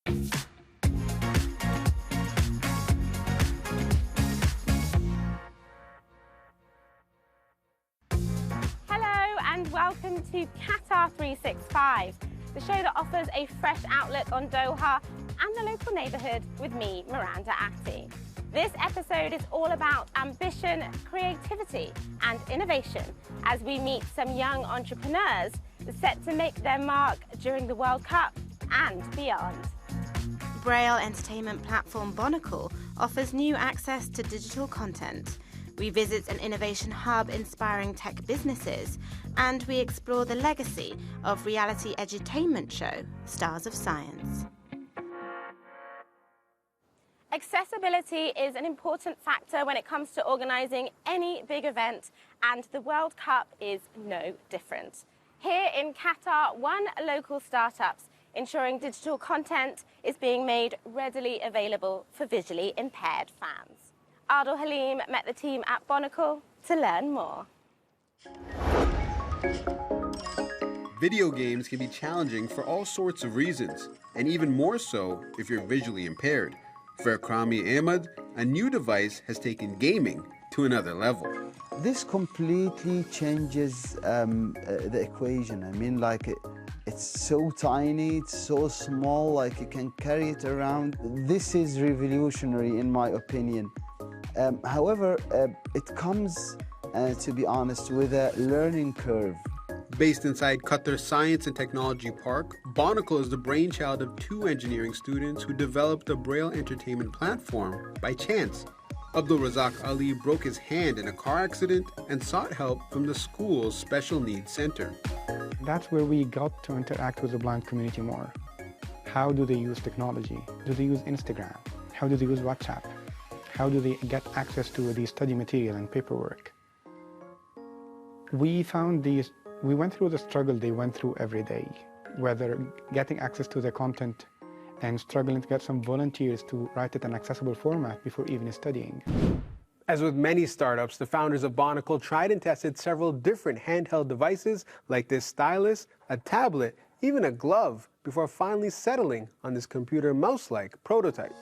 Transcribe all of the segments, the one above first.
And welcome to Qatar 365, the show that offers a fresh outlook on Doha and the local neighbourhood with me, Miranda Atti. This episode is all about ambition, creativity and innovation as we meet some young entrepreneurs set to make their mark during the World Cup and beyond. Braille entertainment platform Bonacle offers new access to digital content. We visit an innovation hub inspiring tech businesses, and we explore the legacy of reality edutainment show, Stars of Science. Accessibility is an important factor when it comes to organising any big event, and the World Cup is no different. Here in Qatar, one local startups ensuring digital content is being made readily available for visually impaired fans. Adil Halim met the team at Bonacle to learn more. Video games can be challenging for all sorts of reasons, and even more so if you're visually impaired. For Akrami Ahmed, a new device has taken gaming to another level. This completely changes the equation. I mean, it's so tiny, it's so small, like you can carry it around. This is revolutionary in my opinion. However, it comes, to be honest, with a learning curve. Based inside Qatar Science and Technology Park, Bonacle is the brainchild of two engineering students who developed a Braille entertainment platform by chance. Abdul Razak Ali broke his hand in a car accident and sought help from the school's Special Needs Center. That's where we got to interact with the blind community more. How do they use technology? Do they use Instagram? How do they use WhatsApp? How do they get access to the study material and paperwork? We went through the struggle they went through every day, whether getting access to the content and struggling to get some volunteers to write it in an accessible format before even studying. As with many startups, the founders of Bonacle tried and tested several different handheld devices like this stylus, a tablet, even a glove, before finally settling on this computer mouse-like prototype.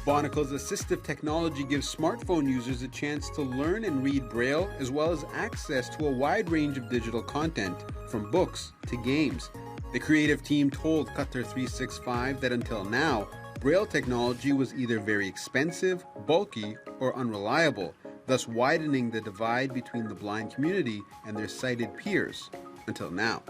Bonacle's assistive technology gives smartphone users a chance to learn and read Braille, as well as access to a wide range of digital content, from books to games. The creative team told Qatar 365 that until now, Braille technology was either very expensive, bulky, or unreliable, thus widening the divide between the blind community and their sighted peers, until now.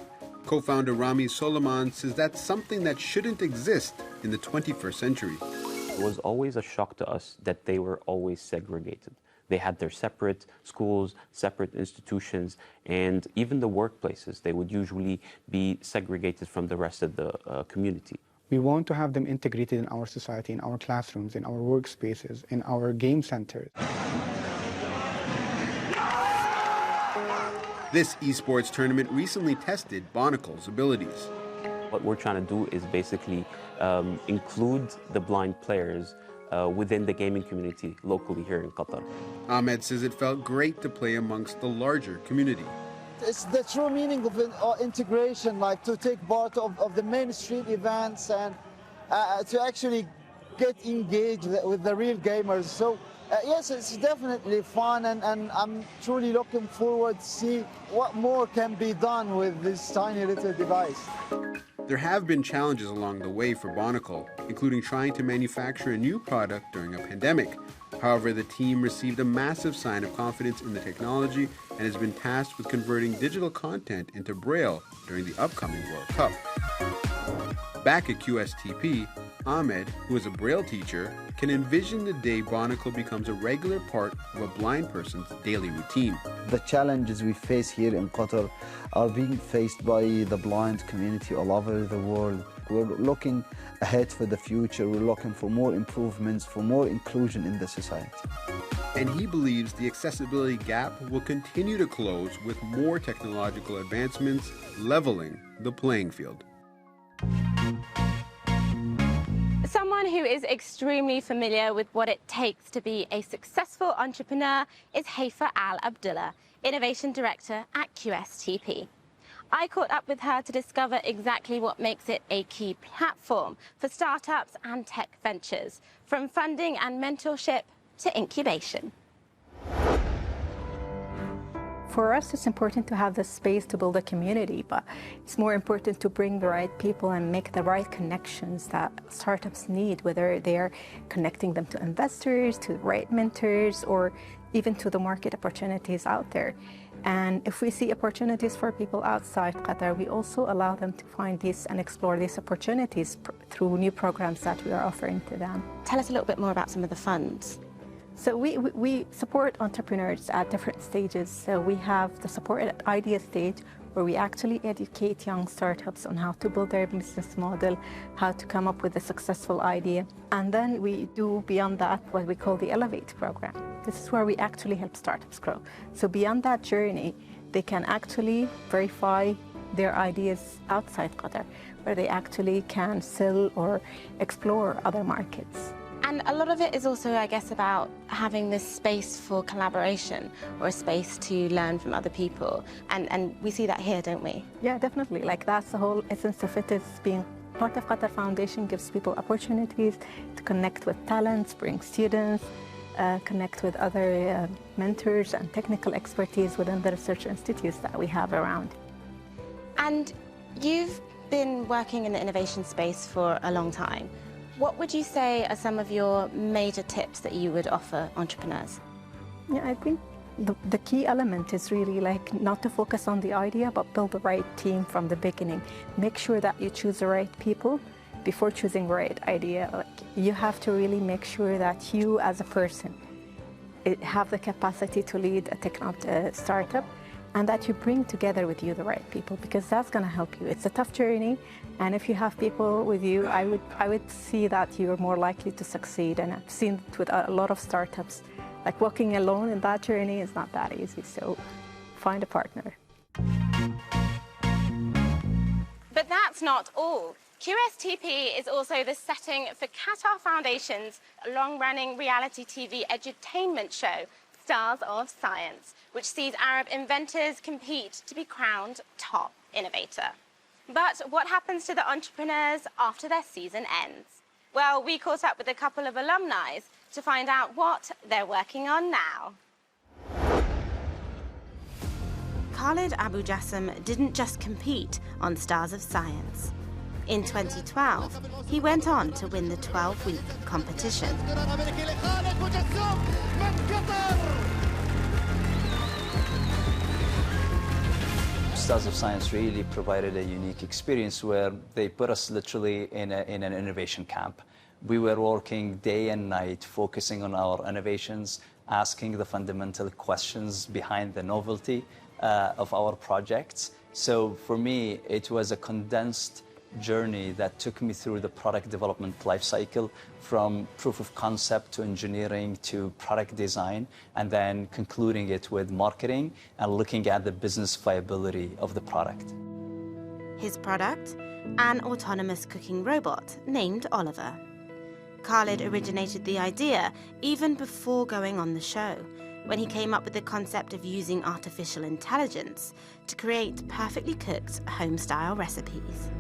Co-founder Rami Solomon says that's something that shouldn't exist in the 21st century. It was always a shock to us that they were always segregated. They had their separate schools, separate institutions, and even the workplaces, they would usually be segregated from the rest of the community. We want to have them integrated in our society, in our classrooms, in our workspaces, in our game centers. This esports tournament recently tested Bonacle's abilities. What we're trying to do is basically include the blind players within the gaming community locally here in Qatar. Ahmed says it felt great to play amongst the larger community. It's the true meaning of integration, like to take part of the main street events and to actually get engaged with the real gamers. So yes, it's definitely fun, and I'm truly looking forward to see what more can be done with this tiny little device. There have been challenges along the way for Bonacle, including trying to manufacture a new product during a pandemic. However, the team received a massive sign of confidence in the technology and has been tasked with converting digital content into Braille during the upcoming World Cup. Back at QSTP, Ahmed, who is a Braille teacher, can envision the day Bonacle becomes a regular part of a blind person's daily routine. The challenges we face here in Qatar are being faced by the blind community all over the world. We're looking ahead for the future. We're looking for more improvements, for more inclusion in the society. And he believes the accessibility gap will continue to close with more technological advancements, leveling the playing field. Someone who is extremely familiar with what it takes to be a successful entrepreneur is Haifa Al Abdullah, Innovation Director at QSTP. I caught up with her to discover exactly what makes it a key platform for startups and tech ventures, from funding and mentorship to incubation. For us, it's important to have the space to build a community, but it's more important to bring the right people and make the right connections that startups need, whether they're connecting them to investors, to the right mentors, or even to the market opportunities out there. And if we see opportunities for people outside Qatar, we also allow them to find these and explore these opportunities through new programs that we are offering to them. Tell us a little bit more about some of the funds. So we support entrepreneurs at different stages. So we have the support at idea stage, where we actually educate young startups on how to build their business model, how to come up with a successful idea. And then we do beyond that what we call the Elevate program. This is where we actually help startups grow. So beyond that journey, they can actually verify their ideas outside Qatar, where they actually can sell or explore other markets. And a lot of it is also, I guess, about having this space for collaboration, or a space to learn from other people. And we see that here, don't we? Yeah, definitely. Like, that's the whole essence of it, is being part of Qatar Foundation gives people opportunities to connect with talents, bring students, connect with other mentors and technical expertise within the research institutes that we have around. And you've been working in the innovation space for a long time. What would you say are some of your major tips that you would offer entrepreneurs? Yeah, I think the key element is really like not to focus on the idea, but build the right team from the beginning. Make sure that you choose the right people before choosing the right idea. Like, you have to really make sure that you as a person have the capacity to lead a startup, and that you bring together with you the right people, because that's going to help you. It's a tough journey, and if you have people with you, I would see that you're more likely to succeed. And I've seen it with a lot of startups. Like, walking alone in that journey is not that easy, so find a partner. But that's not all. QSTP is also the setting for Qatar Foundation's long-running reality TV edutainment show, Stars of Science, which sees Arab inventors compete to be crowned top innovator. But what happens to the entrepreneurs after their season ends? Well, we caught up with a couple of alumni to find out what they're working on now. Khalid Abu Jassem didn't just compete on Stars of Science. In 2012, he went on to win the 12-week competition. Stars of Science really provided a unique experience where they put us literally in an innovation camp. We were working day and night, focusing on our innovations, asking the fundamental questions behind the novelty of our projects. So for me, it was a condensed journey that took me through the product development lifecycle, from proof of concept to engineering to product design, and then concluding it with marketing and looking at the business viability of the product. His product? An autonomous cooking robot named Oliver. Khalid originated the idea even before going on the show, when he came up with the concept of using artificial intelligence to create perfectly cooked home-style recipes.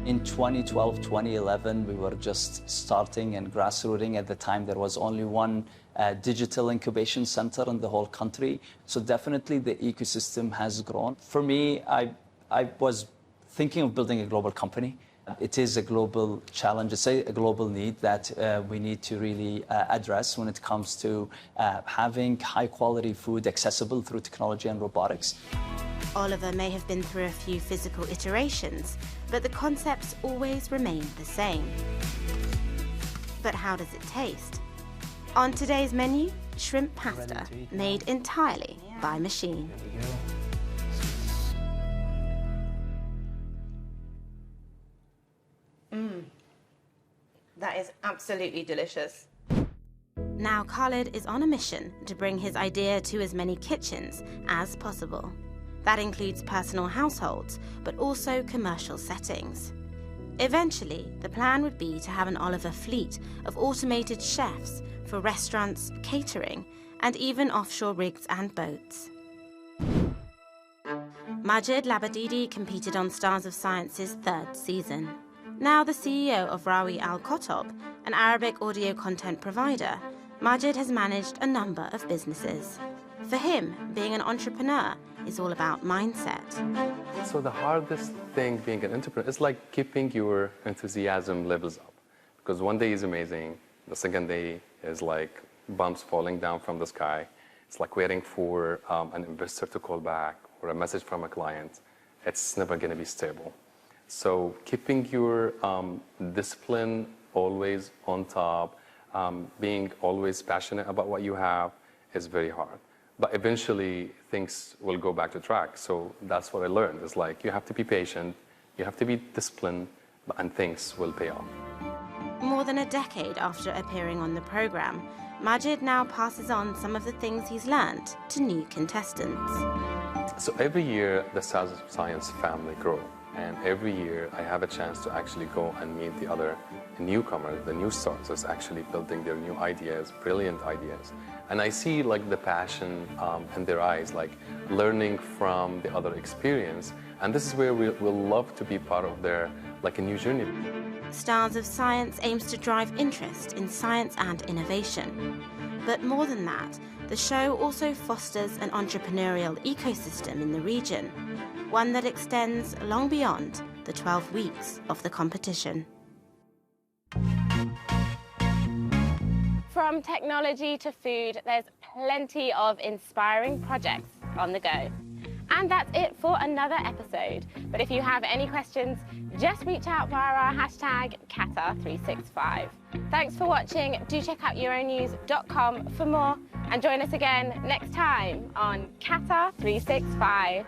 In 2012, 2011, we were just starting and grassrooting. At the time, there was only one digital incubation center in the whole country. So definitely the ecosystem has grown. For me, I was thinking of building a global company. It is a global challenge. It's a global need that we need to really address when it comes to having high-quality food accessible through technology and robotics. Oliver may have been through a few physical iterations, but the concepts always remain the same. But how does it taste? On today's menu, shrimp pasta, made entirely by machine. That is absolutely delicious. Now Khalid is on a mission to bring his idea to as many kitchens as possible. That includes personal households, but also commercial settings. Eventually, the plan would be to have an Oliver fleet of automated chefs for restaurants, catering, and even offshore rigs and boats. Majid Labadidi competed on Stars of Science's 3rd season. Now the CEO of Rawi Al Kotob, an Arabic audio content provider, Majid has managed a number of businesses. For him, being an entrepreneur is all about mindset. So the hardest thing being an entrepreneur is like keeping your enthusiasm levels up. Because one day is amazing, the second day is like bumps falling down from the sky. It's like waiting for an investor to call back or a message from a client. It's never going to be stable. So keeping your discipline always on top, being always passionate about what you have is very hard. But eventually things will go back to track. So that's what I learned. It's like you have to be patient, you have to be disciplined, and things will pay off. More than a decade after appearing on the program, Majid now passes on some of the things he's learned to new contestants. So every year the Stars of Science family grow. And every year I have a chance to actually go and meet the other newcomers, the new stars that's actually building their new ideas, brilliant ideas. And I see like the passion in their eyes, like learning from the other experience. And this is where we'll love to be part of their, like a new journey. Stars of Science aims to drive interest in science and innovation. But more than that, the show also fosters an entrepreneurial ecosystem in the region, one that extends long beyond the 12 weeks of the competition. From technology to food, there's plenty of inspiring projects on the go. And that's it for another episode. But if you have any questions, just reach out via our hashtag Qatar365. Thanks for watching. Do check out Yoronews.com for more and join us again next time on Qatar365.